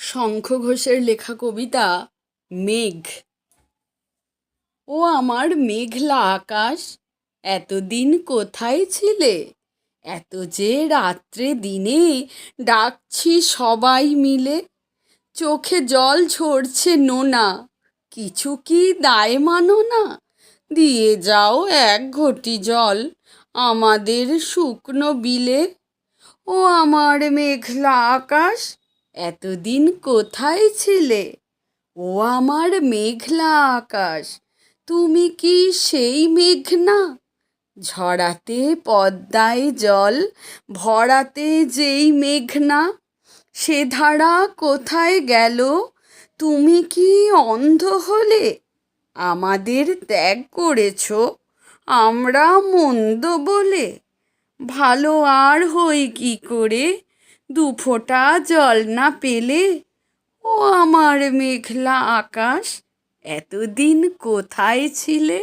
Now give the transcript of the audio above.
শঙ্খ ঘোষের লেখা কবিতা মেঘ। ও আমার মেঘলা আকাশ, এতদিন কোথায় ছিলে? এত যে রাত্রে দিনে ডাকছি সবাই মিলে। চোখে জল ঝরছে নোনা, কিছু কি দায় মানো না? দিয়ে যাও এক ঘটি জল আমাদের শুকনো বিলে। ও আমার মেঘলা আকাশ, এতদিন কোথায় ছিলে? ও আমার মেঘলা আকাশ, তুমি কি সেই মেঘ না? ঝরাতে পদ্মায় জল ভরাতে যেই মেঘ না, সে ধারা কোথায় গেল? তুমি কি অন্ধ হলে? আমাদের ত্যাগ করেছ আমরা মন্দ বলে? ভালো আর হই কি করে দুফোঁটা জল না পেলে? ও আমার মেঘলা আকাশ, এতদিন কোথায় ছিলে?